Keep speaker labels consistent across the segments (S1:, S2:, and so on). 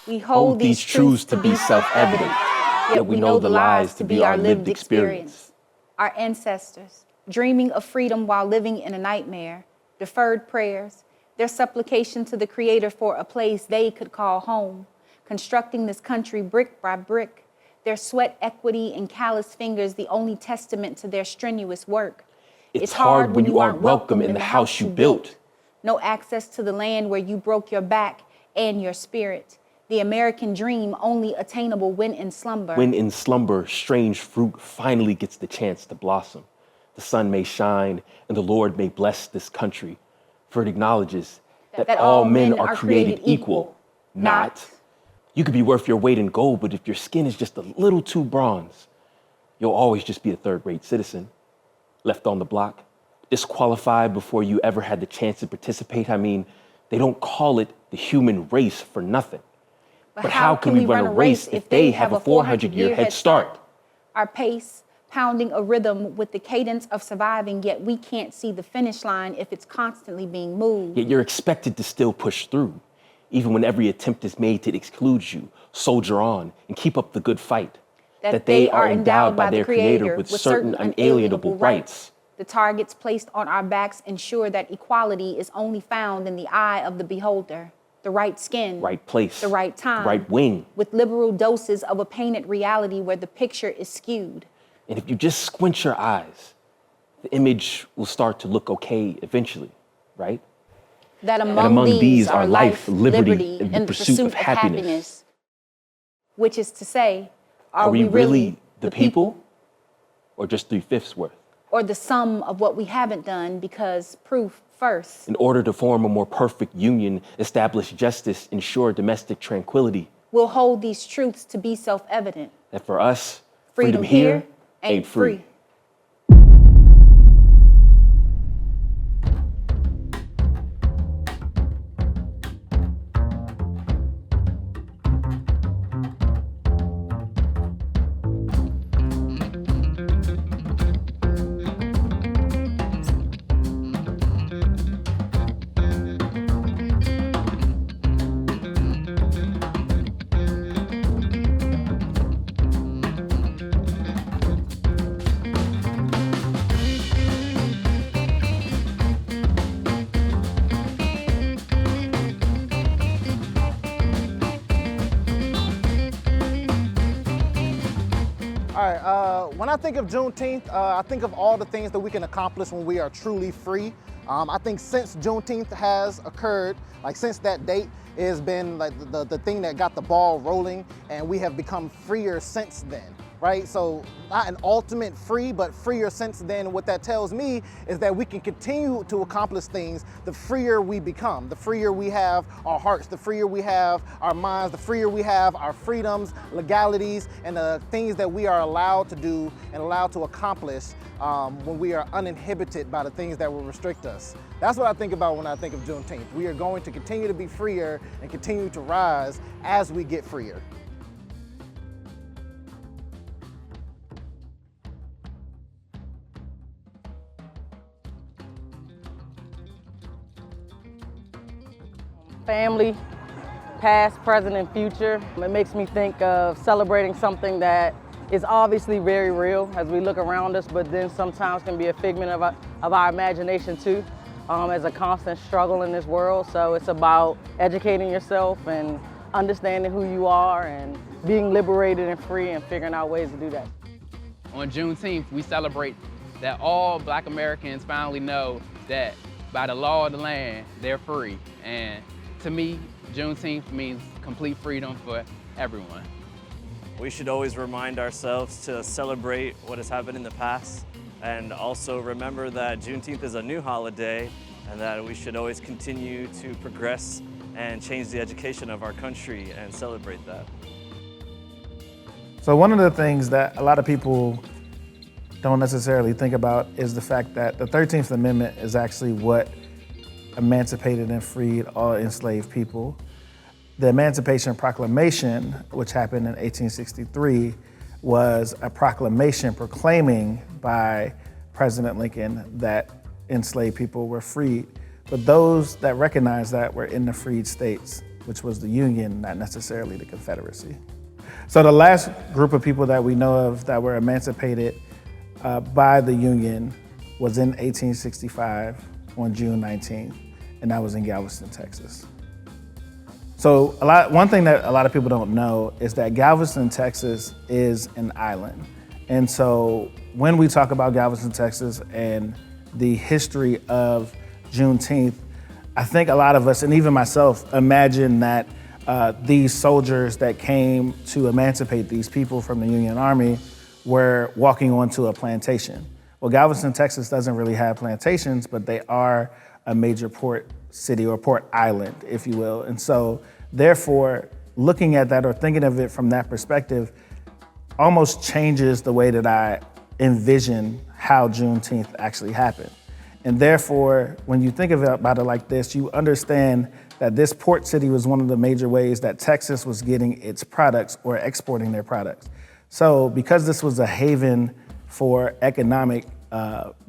S1: We hold these truths to be self-evident, yet we know the lies to be our lived experience.
S2: Our ancestors, dreaming of freedom while living in a nightmare, deferred prayers, their supplication to the Creator for a place they could call home, constructing this country brick by brick, their sweat equity and calloused fingers the only testament to their strenuous work.
S1: It's hard when you aren't welcome in the house you built.
S2: No access to the land where you broke your back and your spirit. The American dream only attainable when in slumber.
S1: When in slumber, strange fruit finally gets the chance to blossom. The sun may shine and the Lord may bless this country, for it acknowledges that all men are created equal, not. You could be worth your weight in gold, but if your skin is just a little too bronze, you'll always just be a third-rate citizen, left on the block, disqualified before you ever had the chance to participate. I mean, they don't call it the human race for nothing. But how can we run a race if they have a 400-year head start?
S2: Our pace, pounding a rhythm with the cadence of surviving, yet we can't see the finish line if it's constantly being moved.
S1: Yet you're expected to still push through, even when every attempt is made to exclude you. Soldier on and keep up the good fight. That they are endowed by their Creator with certain unalienable rights.
S2: The targets placed on our backs ensure that equality is only found in the eye of the beholder. The right skin,
S1: right place,
S2: the right time,
S1: the right wing,
S2: with liberal doses of a painted reality where the picture is skewed.
S1: And if you just squint your eyes, the image will start to look okay eventually, right?
S2: That among these are life, liberty, and the pursuit of happiness. Which is to say,
S1: are we really the people? Or just 3/5 worth?
S2: Or the sum of what we haven't done, because proof first.
S1: In order to form a more perfect union, establish justice, ensure domestic tranquility.
S2: We'll hold these truths to be self-evident.
S1: That for us, freedom here ain't free.
S3: When I think of Juneteenth, I think of all the things that we can accomplish when we are truly free. I think since Juneteenth has occurred, like since that date, it has been like the thing that got the ball rolling, and we have become freer since then, right? So not an ultimate free, but freer since then. What that tells me is that we can continue to accomplish things the freer we become, the freer we have our hearts, the freer we have our minds, the freer we have our freedoms, legalities, and the things that we are allowed to do and allowed to accomplish when we are uninhibited by the things that will restrict us. That's what I think about when I think of Juneteenth. We are going to continue to be freer and continue to rise as we get freer.
S4: Family, past, present, and future. It makes me think of celebrating something that is obviously very real as we look around us, but then sometimes can be a figment of our imagination too, as a constant struggle in this world. So it's about educating yourself and understanding who you are and being liberated and free and figuring out ways to do that.
S5: On Juneteenth, we celebrate that all Black Americans finally know that by the law of the land, they're free. And to me, Juneteenth means complete freedom for everyone.
S6: We should always remind ourselves to celebrate what has happened in the past, and also remember that Juneteenth is a new holiday and that we should always continue to progress and change the education of our country and celebrate that.
S7: So one of the things that a lot of people don't necessarily think about is the fact that the 13th Amendment is actually what emancipated and freed all enslaved people. The Emancipation Proclamation, which happened in 1863, was a proclamation proclaiming by President Lincoln that enslaved people were freed. But those that recognized that were in the freed states. which was the Union, not necessarily the Confederacy. So the last group of people that we know of that were emancipated by the Union was in 1865 on June 19th, and that was in Galveston, Texas. So one thing that a lot of people don't know is that Galveston, Texas is an island. And so when we talk about Galveston, Texas and the history of Juneteenth, I think a lot of us, and even myself, imagine that these soldiers that came to emancipate these people from the Union Army were walking onto a plantation. Well, Galveston, Texas doesn't really have plantations, but they are a major port city or port island, if you will. And so therefore, looking at that or thinking of it from that perspective almost changes the way that I envision how Juneteenth actually happened. And therefore, when you think about it like this, you understand that this port city was one of the major ways that Texas was getting its products or exporting their products. So because this was a haven for economic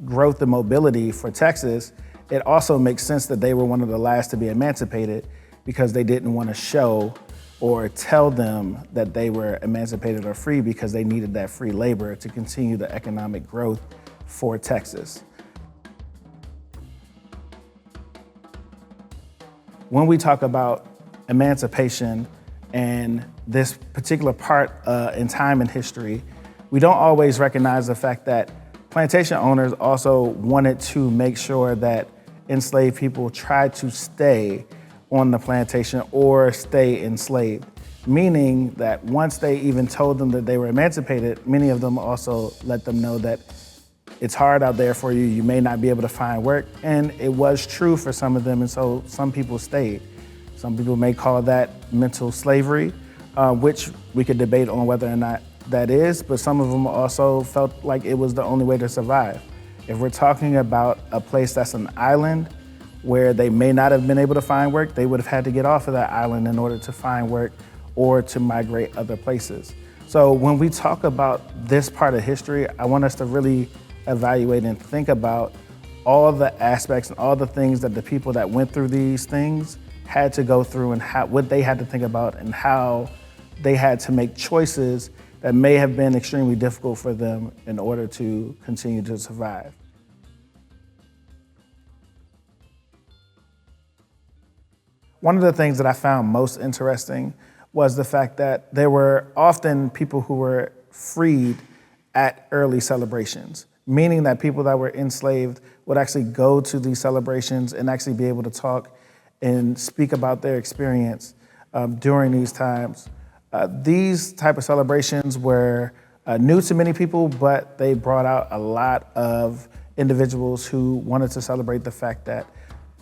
S7: growth and mobility for Texas, it also makes sense that they were one of the last to be emancipated because they didn't want to show or tell them that they were emancipated or free because they needed that free labor to continue the economic growth for Texas. When we talk about emancipation and this particular part in time in history, we don't always recognize the fact that plantation owners also wanted to make sure that enslaved people tried to stay on the plantation or stay enslaved, meaning that once they even told them that they were emancipated, many of them also let them know that it's hard out there for you, you may not be able to find work, and it was true for some of them, and so some people stayed. Some people may call that mental slavery, which we could debate on whether or not that is, but some of them also felt like it was the only way to survive. If we're talking about a place that's an island where they may not have been able to find work, they would have had to get off of that island in order to find work or to migrate other places. So when we talk about this part of history, I want us to really evaluate and think about all the aspects and all the things that the people that went through these things had to go through and what they had to think about and how they had to make choices that may have been extremely difficult for them in order to continue to survive. One of the things that I found most interesting was the fact that there were often people who were freed at early celebrations, meaning that people that were enslaved would actually go to these celebrations and actually be able to talk and speak about their experience during these times. These type of celebrations were new to many people, but they brought out a lot of individuals who wanted to celebrate the fact that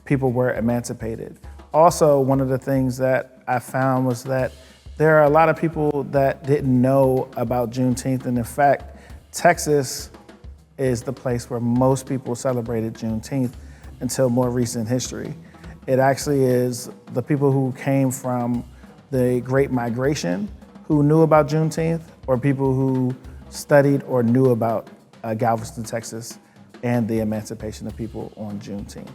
S7: people were emancipated. Also, one of the things that I found was that there are a lot of people that didn't know about Juneteenth, and in fact, Texas is the place where most people celebrated Juneteenth until more recent history. It actually is the people who came from the Great Migration who knew about Juneteenth, or people who studied or knew about Galveston, Texas, and the emancipation of people on Juneteenth.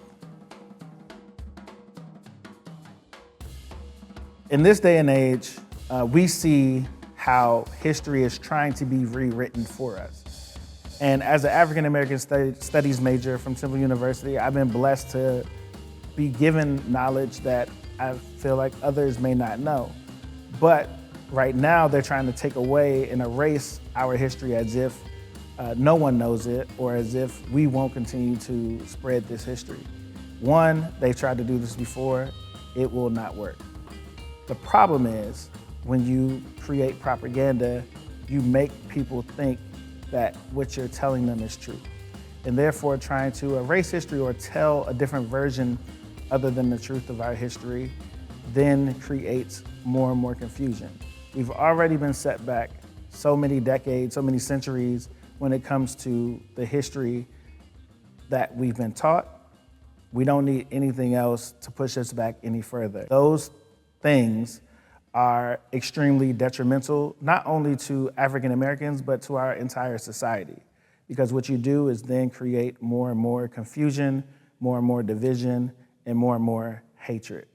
S7: In this day and age, we see how history is trying to be rewritten for us. And as an African American studies major from Temple University, I've been blessed to be given knowledge that I feel like others may not know. But right now, they're trying to take away and erase our history as if no one knows it, or as if we won't continue to spread this history. One, they've tried to do this before, it will not work. The problem is, when you create propaganda, you make people think that what you're telling them is true. And therefore, trying to erase history or tell a different version other than the truth of our history then creates more and more confusion. We've already been set back so many decades, so many centuries when it comes to the history that we've been taught. We don't need anything else to push us back any further. Those things are extremely detrimental, not only to African Americans, but to our entire society. Because what you do is then create more and more confusion, more and more division, and more hatred.